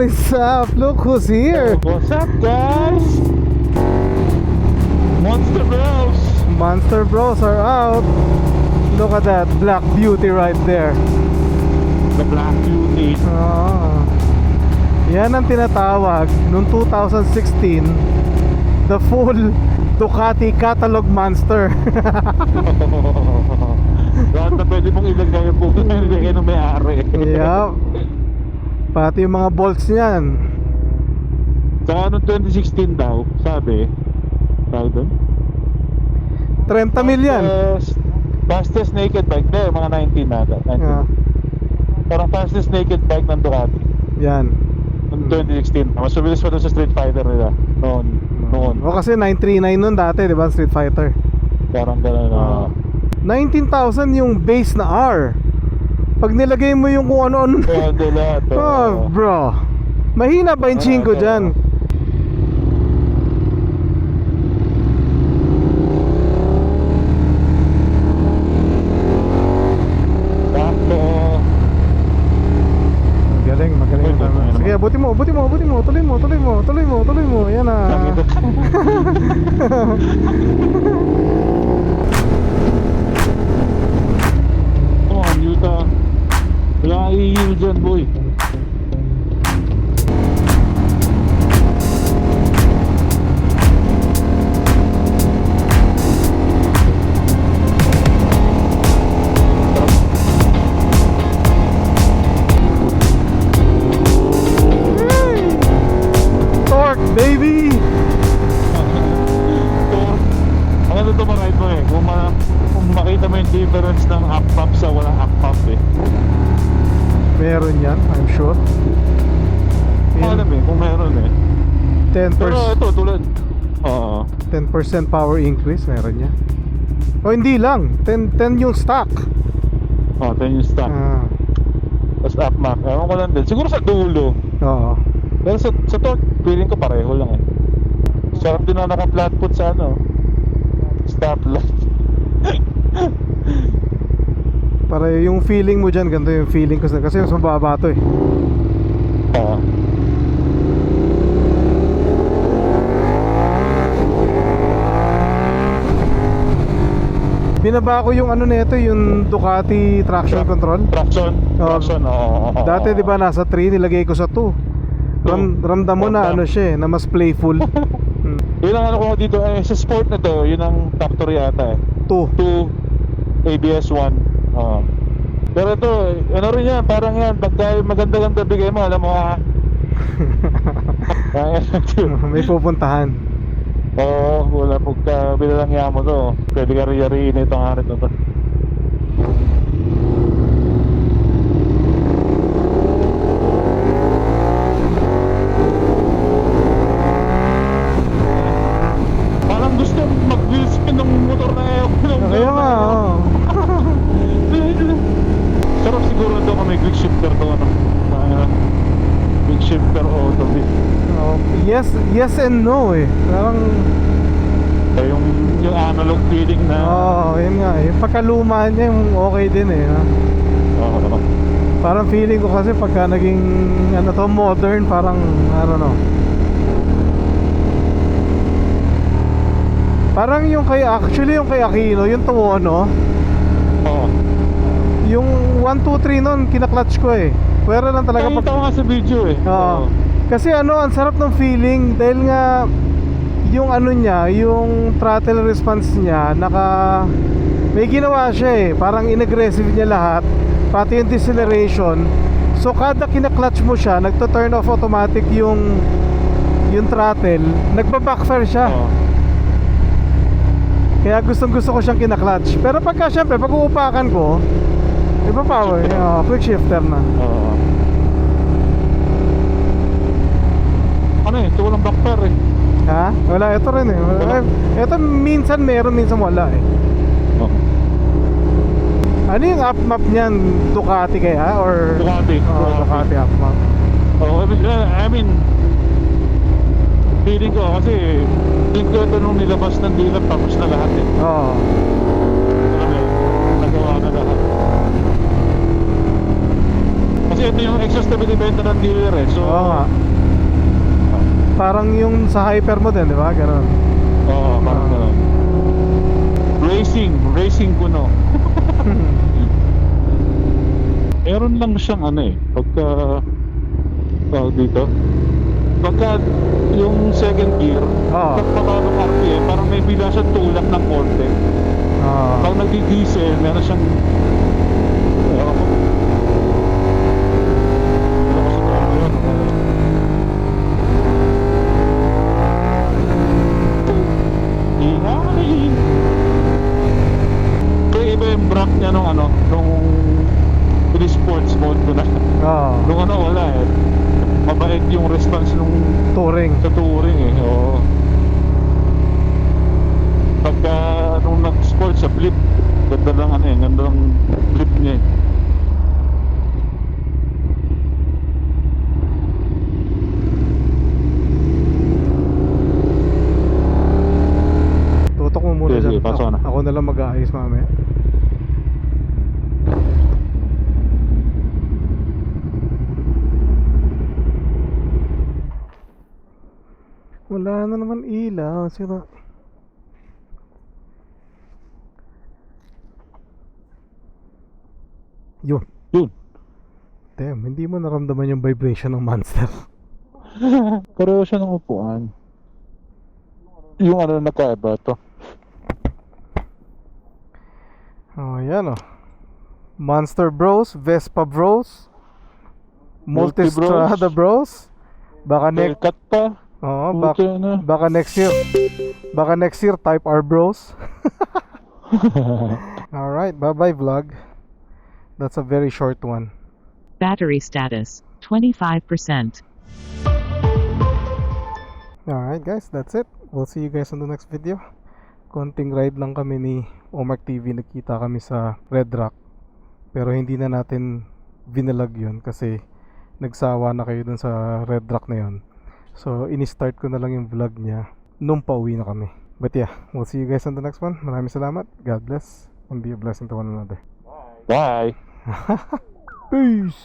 is up? Look who's here. What's up, guys? Monster Bros. Monster Bros are out. Look at that Black Beauty right there. The Black Beauty. Yan ang tinatawag noong 2016 the full Ducati catalog monster. Lahat na pwede mong ilagay yung buong nilagay ng may-ari. Yup. Pati yung mga bolts niyan. Saka noong 2016 daw, sabi doon 30 million. Fastest naked bike. Hindi, mga 19 nata. Parang fastest naked bike ng Ducati Yan. noong 2016. Mas mabilis pa doon sa Street Fighter nila noon. O kasi 939 nun dati, di ba? Street Fighter. Parang gano'n na 19,000 yung base na R. Pag nilagay mo yung kung ano-ano. lahat. Oh, bro. Mahina ba yung chinko dyan? Sakto. Magaling. Sige, buti mo. Tuloy mo. Yan na. Oh, ang yuta. Wala kang i-heal dyan, boy. Torque, baby! Ang ano ito ma-ride mo eh. Kung makita mo yung difference ng up pump sa walang up pump eh. Meron yan, I'm sure. Alam eh, kung meron eh. 10%, Pero ito tulad 10% power increase, meron yan. O hindi lang, 10 yung stock. 10 yung stock. Tapos up map. Ewan ko lang din. Siguro sa dulo. Oo. Pero sa torque, feeling ko pareho lang eh. Sarap din na naka-flat foot sa stop light. Para yung feeling mo dyan, ganito yung feeling ko kasi mas mababa to eh. Binaba ko yung ano nito, yung Ducati traction control. Traction, oo. Dati di ba nasa 3, nilagay ko sa 2. Ramdam mo na ano siya eh, na mas playful. Yun ang ano ko dito sa sport na to, yun ang factor yata eh. 2 ABS 1. Pero ito, ano rin yan, parang yan, pagka maganda-ganda bigay mo, alam mo may pupuntahan. Oo, wala pagka bilalang yamo to. Pwede ka riyariin itong harit na to. Parang gusto mag-wheel spin ng motor na Kaya nga, Sarap siguro ito kung may quick shifter to quick shifter auto yes and no eh. Parang yung analog feeling na yun nga eh. Pagkaluma niya yung okay din eh. Parang feeling ko kasi pagka naging modern, parang I don't know. Parang yung kay Aquino, yung Tuono. Yung 1, 2, 3 nun, kinaklatch ko eh. Pwera lang talaga Nakita ko nga sa video eh. Kasi ang sarap ng feeling dahil nga yung niya, yung throttle response niya, may ginawa siya eh. Parang in-aggressive niya lahat, pati yung deceleration. So kada kinaklatch mo siya, nagto-turn off automatic yung throttle, nagba-backfire siya. Kaya gustong-gusto ko siyang kinaklatch. Pero syempre, pag uupakan ko, iba power, quick shifter na. Ano eh, ito walang backfire eh. Ha? Wala, ito rin eh. Ito minsan meron, minsan wala eh. Ano yung up map niyan? Ducati kaya? Or Ducati up map. I mean feeling ko kasi ito nung nilabas ng dealer tapos na lahat eh. Nagawa na lahat. Kasi kasi ito yung exhaust na binibenta ng dealer eh. So, Oo nga. Parang yung sa Hyper mo din, di ba? Ganon. oo, parang gano'n. Racing kuno. Meron lang siyang ano eh, pagka tawag dito, pagka yung second gear, Oo. pagpapabang RPM, parang may bila siyang tulak ng konti. Oo. Pag nagdi-diesel, meron siyang ewan ko. Wala ko sa tao yun. Ingay! Kaya iba yung brake niya nung ano, nung sports mode ko na. Oo. Nung ano, wala eh. Mabait yung response nung Touring. sa touring eh. Oo. Pagka nung nag-sport sa flip, ganda lang ano eh, ganda lang flip niya eh. Tutok mo muna Sige, dyan. pasok na. Ako na lang mag-aayos mamaya. Wala na naman ilaw. Sira. Yun. Yun. Damn, hindi mo naramdaman yung vibration ng Monster. Pareho siya ng upuan. Yung ano nagkaiba to. Oh, yan oh. Monster Bros, Vespa Bros, Multistrada Bros. Baka next Cut pa. oh, Puta na. baka next year. Baka next year Type R Bros. All right, bye-bye vlog. That's a very short one. Battery status 25%. Alright guys, that's it. We'll see you guys on the next video. Konting ride lang kami ni Omark TV. Nakita kami sa Red Rock. Pero hindi na natin vinalag yun kasi nagsawa na kayo dun sa Red Rock na yun. So, ini-start ko na lang yung vlog niya nung pauwi na kami. But yeah, we'll see you guys on the next one. Maraming salamat. God bless. And be a blessing to one another. Bye. Peace!